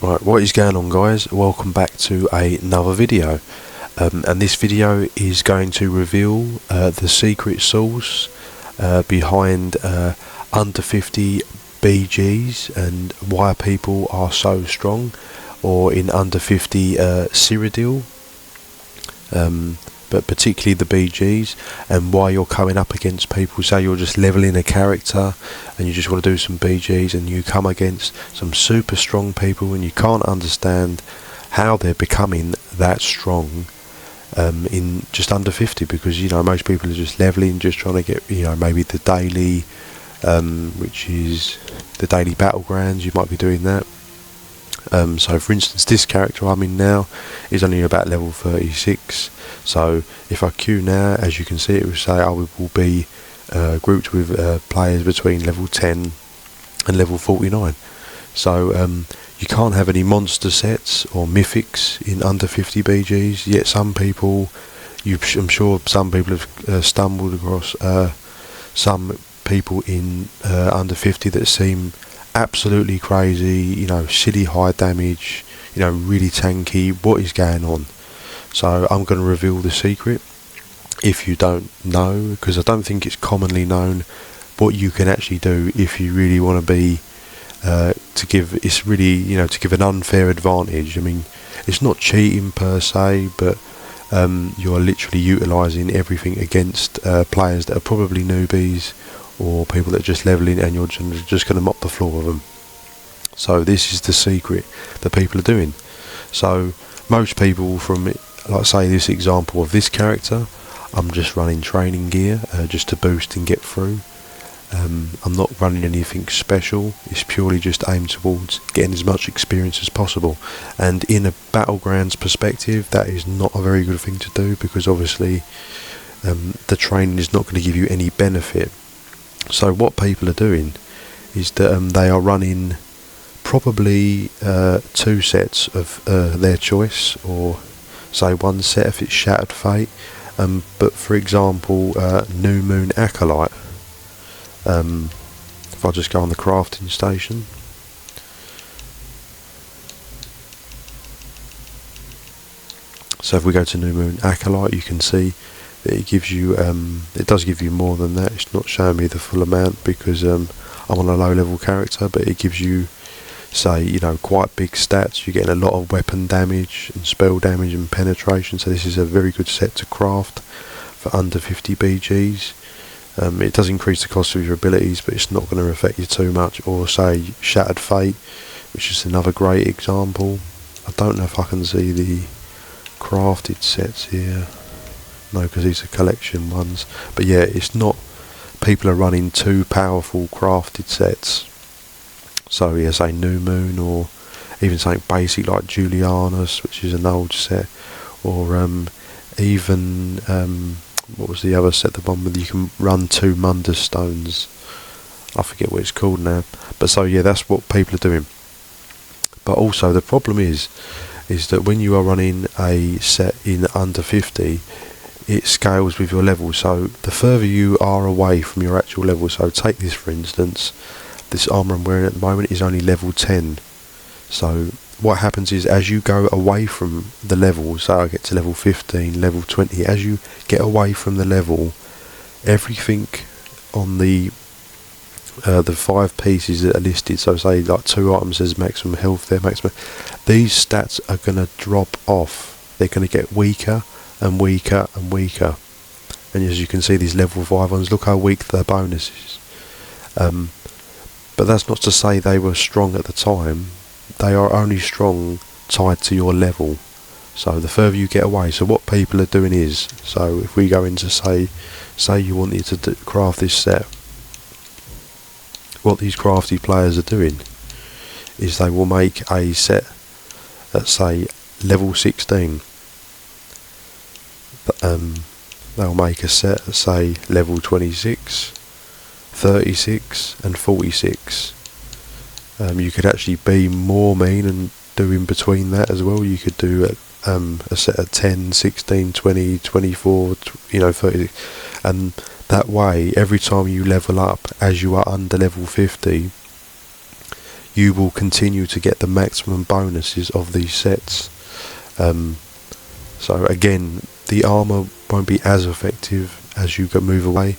Right, what is going on, guys? Welcome back to another video, and this video is going to reveal the secret sauce behind under 50 BGs and why people are so strong, or in under 50 Cyrodiil, but particularly the BGs, and why you're coming up against people. Say you're just leveling a character and you just want to do some BGs, and you come against some super strong people and you can't understand how they're becoming that strong in just under 50, because most people are just leveling, just trying to get maybe the daily, which is the daily battlegrounds. You might be doing that. So for instance, this character I'm in now is only about level 36, so if I queue now, as you can see, it will say I will be grouped with players between level 10 and level 49. So you can't have any monster sets or mythics in under 50 BGs, yet some people, I'm sure some people have stumbled across some people in under 50 that seem absolutely crazy, silly high damage, really tanky. What is going on? So I'm going to reveal the secret, if you don't know, because I don't think it's commonly known, what you can actually do if you really want to be to give an unfair advantage. I mean, it's not cheating per se, but you're literally utilising everything against players that are probably newbies, or people that are just leveling, and you're just going to mop the floor with them. So this is the secret that people are doing. So most people, from, like say, this example of this character, I'm just running training gear just to boost and get through. I'm not running anything special. It's purely just aimed towards getting as much experience as possible. And in a battlegrounds perspective, that is not a very good thing to do, because obviously the training is not going to give you any benefit. So what people are doing is that they are running probably 2 sets of their choice, or say 1 set if it's Shattered Fate, but for example New Moon Acolyte, if I just go on the crafting station, so if we go to New Moon Acolyte, you can see it gives you it does give you more than that. It's not showing me the full amount because I'm on a low level character, but it gives you, say, quite big stats. You're getting a lot of weapon damage and spell damage and penetration, so this is a very good set to craft for under 50 BGs. It does increase the cost of your abilities, but it's not going to affect you too much. Or say Shattered Fate, which is another great example. I don't know if I can see the crafted sets here. No, because these are collection ones. But yeah, it's not, people are running 2 powerful crafted sets. So yeah, say New Moon, or even something basic like Julianus, which is an old set, or even what was the other set, the one where you can run 2 Mundus stones. I forget what it's called now. But so yeah, that's what people are doing. But also the problem is that when you are running a set in under 50, it scales with your level. So the further you are away from your actual level, so take this for instance, this armour I'm wearing at the moment is only level 10. So what happens is, as you go away from the level, so I get to level 15, level 20, as you get away from the level, everything on the 5 pieces that are listed, so say like 2 items says maximum health there, maximum, these stats are going to drop off. They're going to get weaker and weaker and weaker. And as you can see, these level 5 ones, look how weak their bonus is. But that's not to say they were strong at the time. They are only strong tied to your level. So the further you get away, so what people are doing is, so if we go into say you wanted to craft this set, what these crafty players are doing is they will make a set at say level 16. They'll make a set at say level 26, 36 and 46. You could actually be more mean and do in between that as well. You could do a set at 10, 16, 20, 24, 30, and that way every time you level up, as you are under level 50, you will continue to get the maximum bonuses of these sets. So again, the armour won't be as effective as you move away,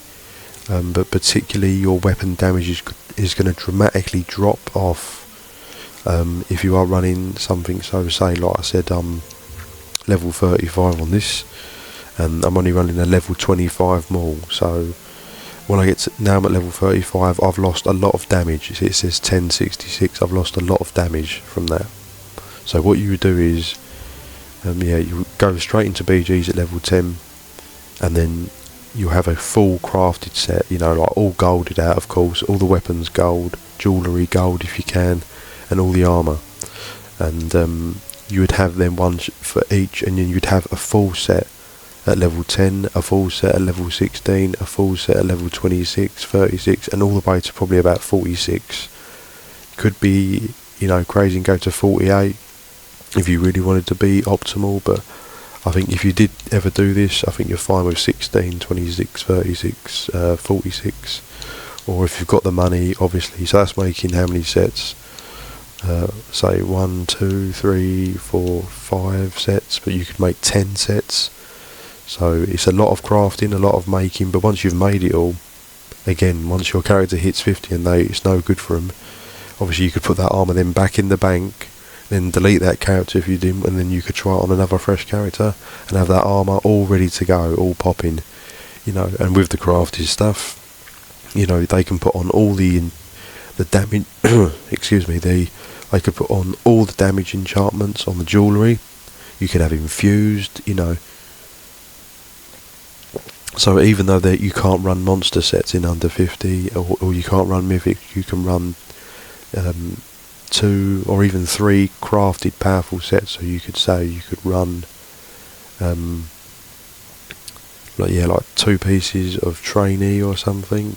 but particularly your weapon damage is going to dramatically drop off if you are running something, so say like I said, level 35 on this, and I'm only running a level 25 maul, so when I get to, now I'm at level 35, I've lost a lot of damage. It says 1066, I've lost a lot of damage from that. So what you would do is, you go straight into BGs at level 10, and then you have a full crafted set, like all golded out, of course, all the weapons gold, jewellery gold if you can, and all the armour. And you would have them one for each, and then you'd have a full set at level 10, a full set at level 16, a full set at level 26, 36, and all the way to probably about 46. Could be, crazy and go to 48 if you really wanted to be optimal, but I think if you did ever do this, I think you're fine with 16, 26, 36, 46, or if you've got the money, obviously. So that's making how many sets? Say 1, 2, 3, 4, 5 sets, but you could make 10 sets. So it's a lot of crafting, a lot of making, but once you've made it all, again, once your character hits 50 and it's no good for them, obviously you could put that armour then back in the bank, then delete that character if you didn't, and then you could try it on another fresh character and have that armour all ready to go, all popping, and with the crafted stuff, they can put on all the damage, excuse me, they could put on all the damage enchantments on the jewellery. You can have infused, so even though you can't run monster sets in under 50, or you can't run mythic, you can run 2 or even 3 crafted powerful sets. So you could say you could run like 2 pieces of trainee or something.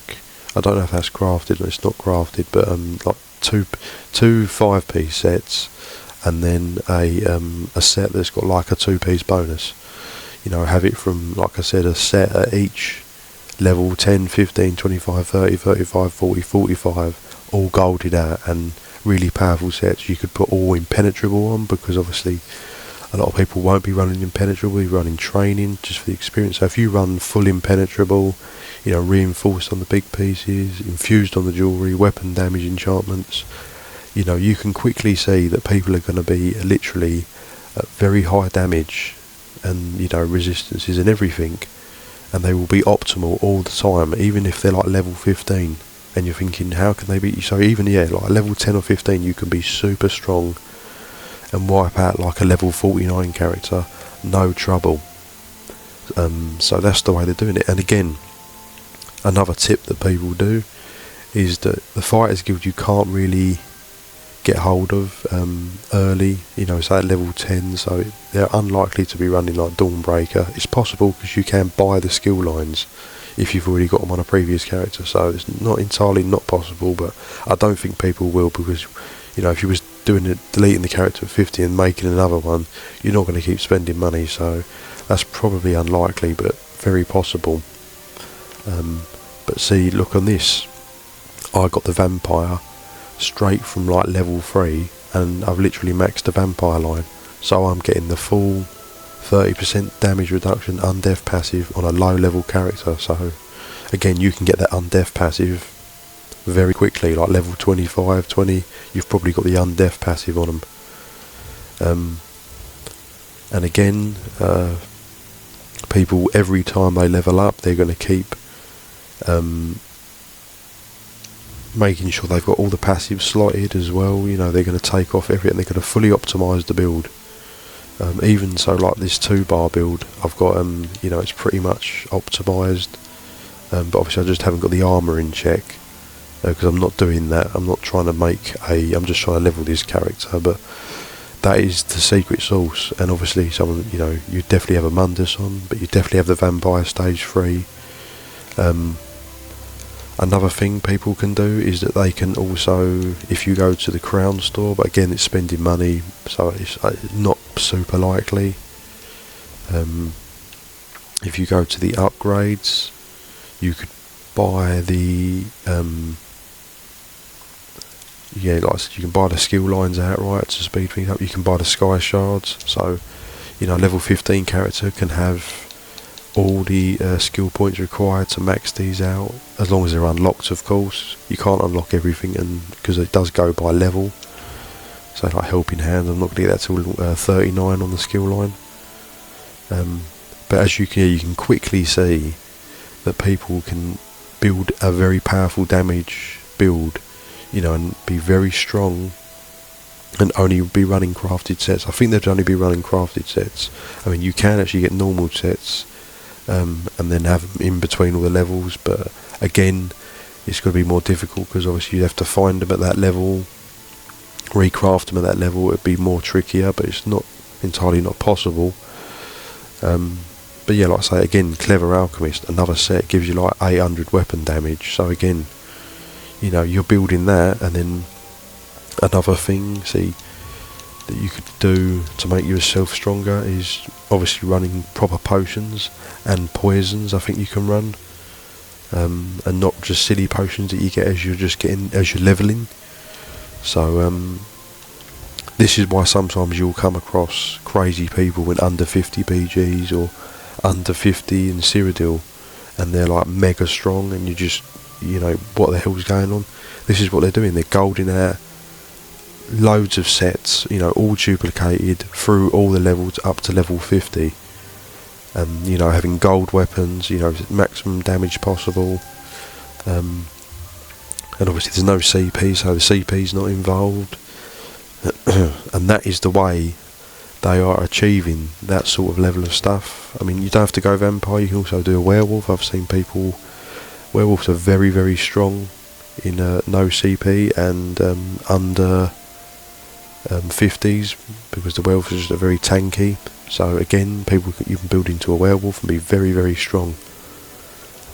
I don't know if that's crafted or it's not crafted, but like two 5-piece sets, and then a set that's got like a 2-piece bonus. Have it from, like I said, a set at each level 10, 15, 25, 30, 35, 40, 45, all golded out, and really powerful sets. You could put all impenetrable on, because obviously a lot of people won't be running impenetrable, you're running training just for the experience. So if you run full impenetrable, reinforced on the big pieces, infused on the jewellery, weapon damage enchantments, you can quickly see that people are going to be literally at very high damage and resistances and everything, and they will be optimal all the time, even if they're like level 15, and you're thinking, how can they be? So even like level 10 or 15, you can be super strong and wipe out like a level 49 character, no trouble. So that's the way they're doing it. And again, another tip that people do is that the Fighters Guild you can't really get hold of early, say at level 10, so they're unlikely to be running like Dawnbreaker. It's possible because you can buy the skill lines if you've already got them on a previous character, so it's not entirely not possible, but I don't think people will, because if you was deleting the character at 50 and making another one, you're not going to keep spending money, so that's probably unlikely, but very possible. But see, look on this, I got the vampire straight from like level 3, and I've literally maxed the vampire line, so I'm getting the full 30% damage reduction undeath passive on a low level character. So again, you can get that undeath passive very quickly, like level 25, 20, you've probably got the undeath passive on them. And again, people, every time they level up, they're going to keep making sure they've got all the passives slotted as well. They're going to take off everything, they're going to fully optimise the build. Even so, like this 2-bar build, I've got it's pretty much optimised, but obviously I just haven't got the armour in check, because I'm not doing that. I'm not trying to I'm just trying to level this character, but that is the secret sauce. And obviously someone, you definitely have a Mundus on, but you definitely have the Vampire stage 3. Another thing people can do is that they can also, if you go to the Crown store, but again it's spending money, so it's not super likely. If you go to the upgrades, you could buy the yeah, like I said, you can buy the skill lines outright to speed things up. You can buy the sky shards, so level 15 character can have all the skill points required to max these out, as long as they're unlocked, of course. You can't unlock everything, and because it does go by level. So like helping hand, I'm not going to get that till 39 on the skill line. But as you can quickly see that people can build a very powerful damage build, and be very strong, and only be running crafted sets. I think they'd only be running crafted sets. I mean, you can actually get normal sets, and then have them in between all the levels, but again, it's going to be more difficult, because obviously you have to find them at that level, recraft them at that level. It'd be more trickier, but it's not entirely not possible. But yeah, like I say, again, Clever Alchemist, another set, gives you like 800 weapon damage. So again, you're building that, and then another thing, that you could do to make yourself stronger is obviously running proper potions and poisons. I think you can run, and not just silly potions that you get as you're leveling. So this is why sometimes you'll come across crazy people with under 50 BGs or under 50 in Cyrodiil, and they're like mega strong, and you just, what the hell's going on? This is what they're doing. They're golding out loads of sets, all duplicated through all the levels up to level 50, and having gold weapons, maximum damage possible, and obviously there's no CP, so the CP's not involved. And that is the way they are achieving that sort of level of stuff. I mean, you don't have to go vampire, you can also do a werewolf. I've seen werewolves are very, very strong in no CP and under 50s, because the werewolves are just very tanky. So again, you can build into a werewolf and be very, very strong.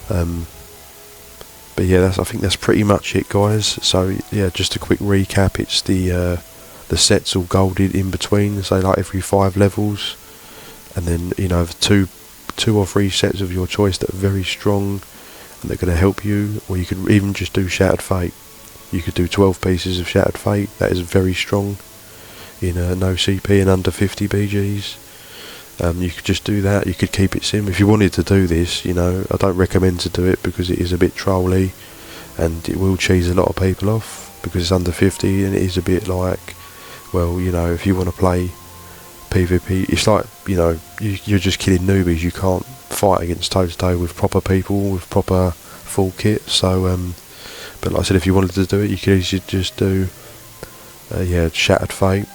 But yeah, I think that's pretty much it, guys. So yeah, just a quick recap. It's the sets all golded in between, say like every 5 levels, and then two or three sets of your choice that are very strong and they're going to help you. Or you could even just do Shattered Fate. You could do 12 pieces of Shattered Fate. That is very strong in no CP and under 50 BGs. You could just do that. You could keep it sim if you wanted to do this. I don't recommend to do it because it is a bit trolly and it will cheese a lot of people off, because it's under 50 and it is a bit like, well, if you want to play PvP, it's like, you're just killing newbies. You can't fight against toe-to-toe with proper people, with proper full kit. So, but like I said, if you wanted to do it, you could easily just do, Shattered Fate,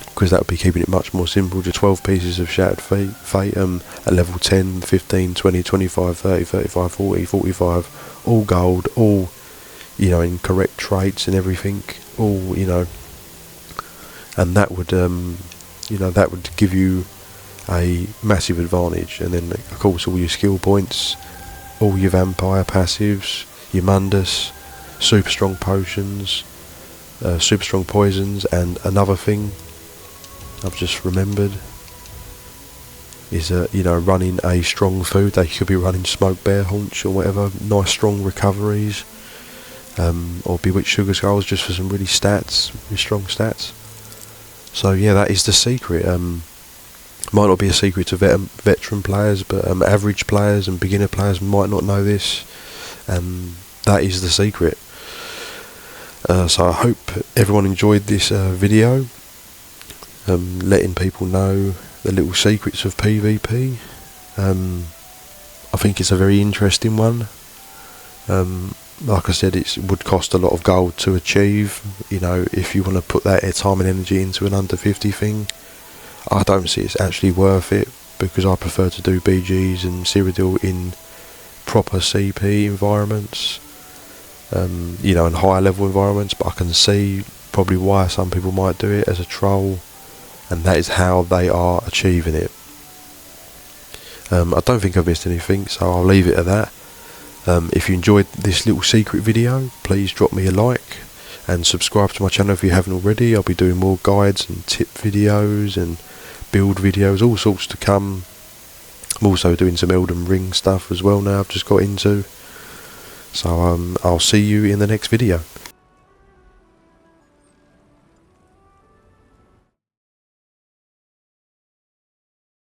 because that would be keeping it much more simple. Just 12 pieces of Shattered Fate at level 10, 15, 20, 25, 30, 35, 40, 45, all gold, all, in correct traits and everything, all, and that would that would give you a massive advantage. And then of course all your skill points, all your vampire passives, your Mundus, super strong potions, super strong poisons. And another thing I've just remembered is running a strong food. They could be running smoked bear haunch or whatever, nice strong recoveries, or bewitched sugar skulls, just for some really strong stats. So yeah, that is the secret. Might not be a secret to veteran players, but average players and beginner players might not know this. That is the secret. So I hope everyone enjoyed this video, letting people know the little secrets of PvP. I think it's a very interesting one. Like I said, it would cost a lot of gold to achieve. If you want to put that time and energy into an under 50 thing, I don't see it's actually worth it, because I prefer to do BGs and Cyrodiil in proper CP environments, and higher level environments. But I can see probably why some people might do it as a troll, and that is how they are achieving it. I don't think I've missed anything, so I'll leave it at that. If you enjoyed this little secret video, please drop me a like and subscribe to my channel if you haven't already. I'll be doing more guides and tip videos and build videos, all sorts to come. I'm also doing some Elden Ring stuff as well now, I've just got into. So I'll see you in the next video.